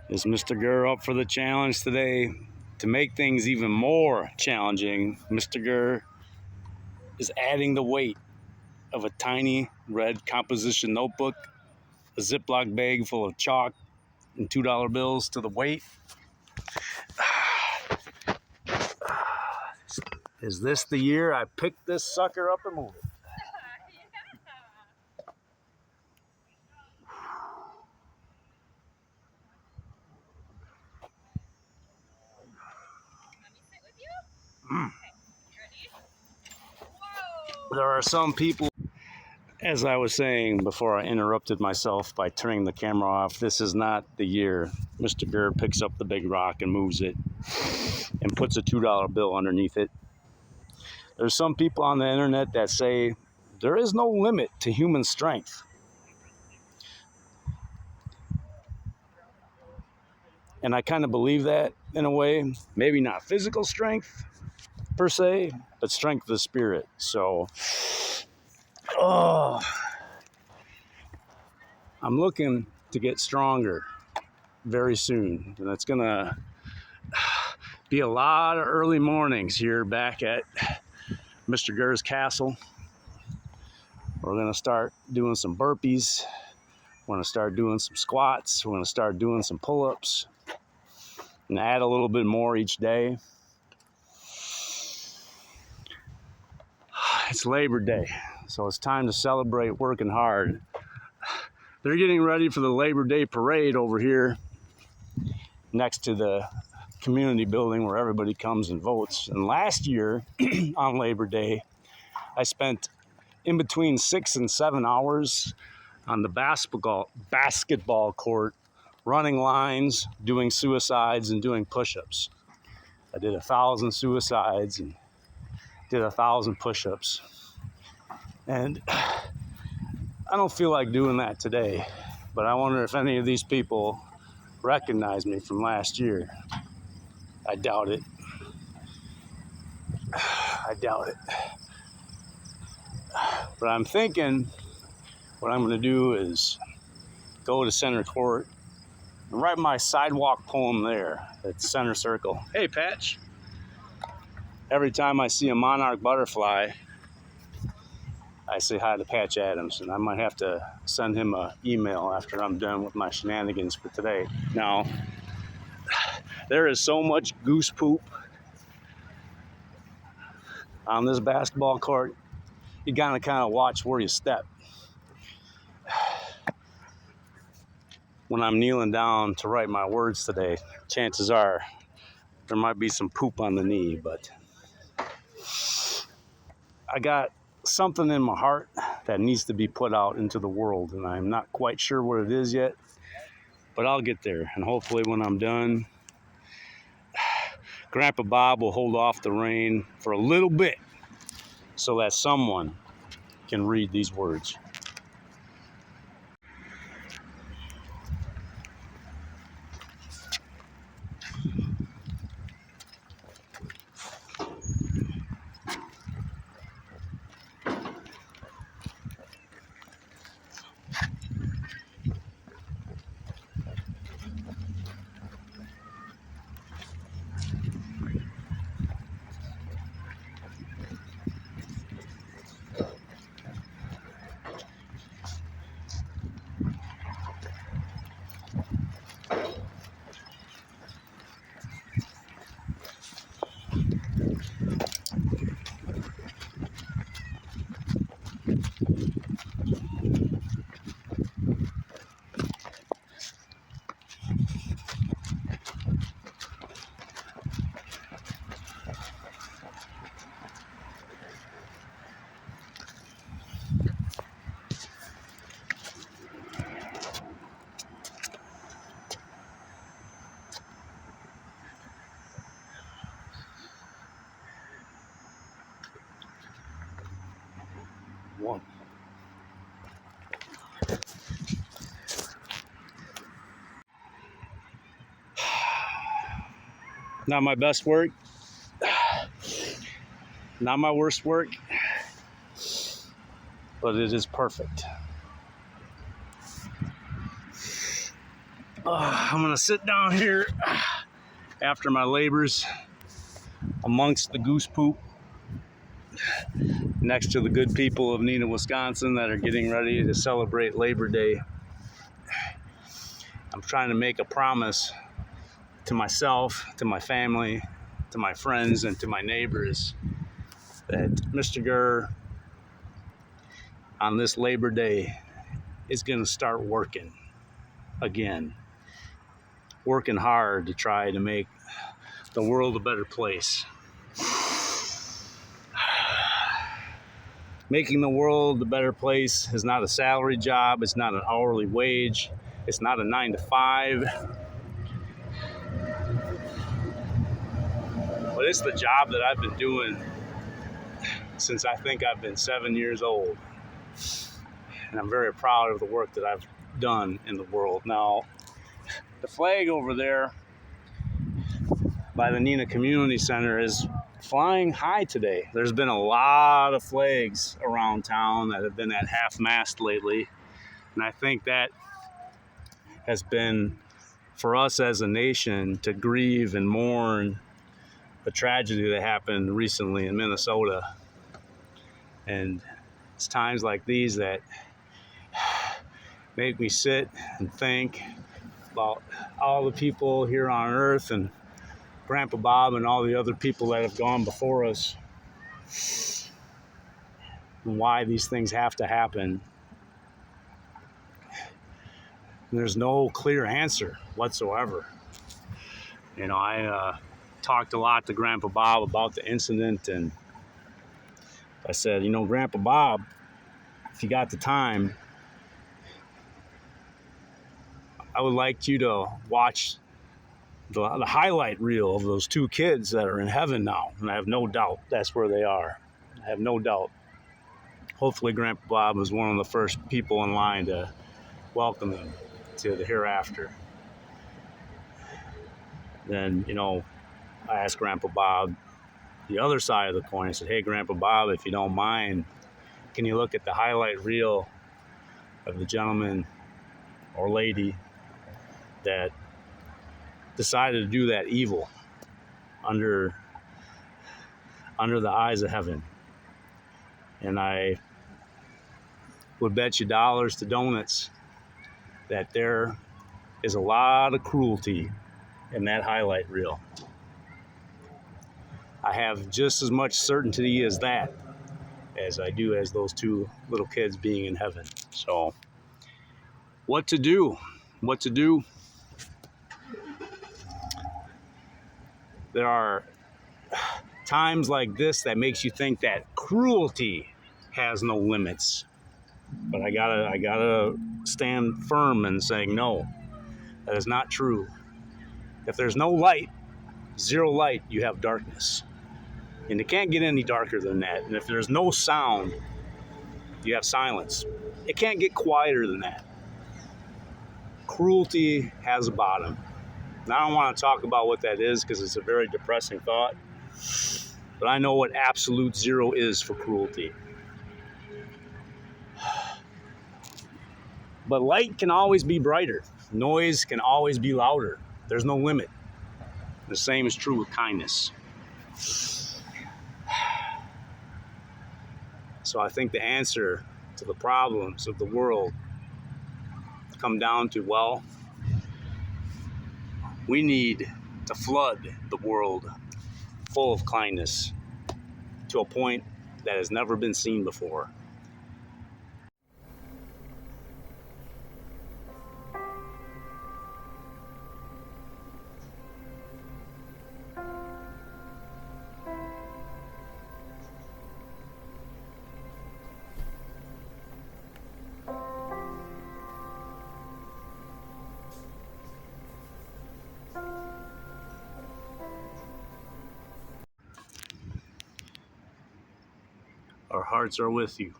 Is Mrgrrr up for the challenge today? To make things even more challenging, Mrgrrr is adding the weight of a tiny red composition notebook, a Ziploc bag full of chalk, and $2 bills to the weight. Is this the year I pick this sucker up and move it? There are some people, as I was saying before I interrupted myself by turning the camera off, this is not the year Mrgrrr picks up the big rock and moves it and puts a $2 bill underneath it. There's some people on the internet that say there is no limit to human strength. And I kind of believe that in a way. Maybe not physical strength per se, but strength of the spirit. So, I'm looking to get stronger very soon. And it's going to be a lot of early mornings here back at Mrgrrr's castle. We're going to start doing some burpees. We're going to start doing some squats. We're going to start doing some pull-ups. And add a little bit more each day. It's Labor Day, so it's time to celebrate working hard. They're getting ready for the Labor Day parade over here next to the community building where everybody comes and votes. And last year on Labor Day, I spent in between 6 and 7 hours on the basketball court, running lines, doing suicides, and doing push-ups. I did 1,000 suicides and did 1,000 push-ups. And I don't feel like doing that today, but I wonder if any of these people recognize me from last year. I doubt it. I doubt it. But I'm thinking what I'm going to do is go to center court and write my sidewalk poem there at center circle. Hey, Patch. Every time I see a monarch butterfly, I say hi to Patch Adams, and I might have to send him an email after I'm done with my shenanigans for today. Now, there is so much goose poop on this basketball court, you gotta kind of watch where you step. When I'm kneeling down to write my words today, chances are there might be some poop on the knee, but I got something in my heart that needs to be put out into the world, and I'm not quite sure what it is yet, but I'll get there. And hopefully when I'm done, Grandpa Bob will hold off the rain for a little bit so that someone can read these words. One. Not my best work, not my worst work, but it is perfect. I'm gonna sit down here after my labors amongst the goose poop next to the good people of Neenah, Wisconsin that are getting ready to celebrate Labor Day. I'm trying to make a promise to myself, to my family, to my friends, and to my neighbors that Mrgrrr on this Labor Day is going to start working again. Working hard to try to make the world a better place. Making the world a better place is not a salary job. It's not an hourly wage. It's not a 9 to 5. But it's the job that I've been doing since I think I've been 7 years old. And I'm very proud of the work that I've done in the world. Now, the flag over there by the Neenah Community Center is flying high today. There's been a lot of flags around town that have been at half-mast lately. And I think that has been, for us as a nation, to grieve and mourn the tragedy that happened recently in Minnesota. And it's times like these that make me sit and think about all the people here on earth and Grandpa Bob and all the other people that have gone before us and why these things have to happen. And there's no clear answer whatsoever. You know, I talked a lot to Grandpa Bob about the incident, and I said, you know, Grandpa Bob, if you got the time, I would like you to watch the highlight reel of those two kids that are in heaven now. And I have no doubt that's where they are. I have no doubt. Hopefully Grandpa Bob was one of the first people in line to welcome them to the hereafter. Then, you know, I asked Grandpa Bob the other side of the coin. I said, hey, Grandpa Bob, if you don't mind, can you look at the highlight reel of the gentleman or lady that decided to do that evil under the eyes of heaven? And I would bet you dollars to donuts that there is a lot of cruelty in that highlight reel. I have just as much certainty as that as I do as those two little kids being in heaven. So, what to do? What to do? There are times like this that makes you think that cruelty has no limits. But I gotta stand firm in saying no, that is not true. If there's no light, zero light, you have darkness. And it can't get any darker than that. And if there's no sound, you have silence. It can't get quieter than that. Cruelty has a bottom. And I don't want to talk about what that is because it's a very depressing thought. But I know what absolute zero is for cruelty. But light can always be brighter. Noise can always be louder. There's no limit. The same is true with kindness. So I think the answer to the problems of the world come down to, well, we need to flood the world full of kindness to a point that has never been seen before. Our hearts are with you.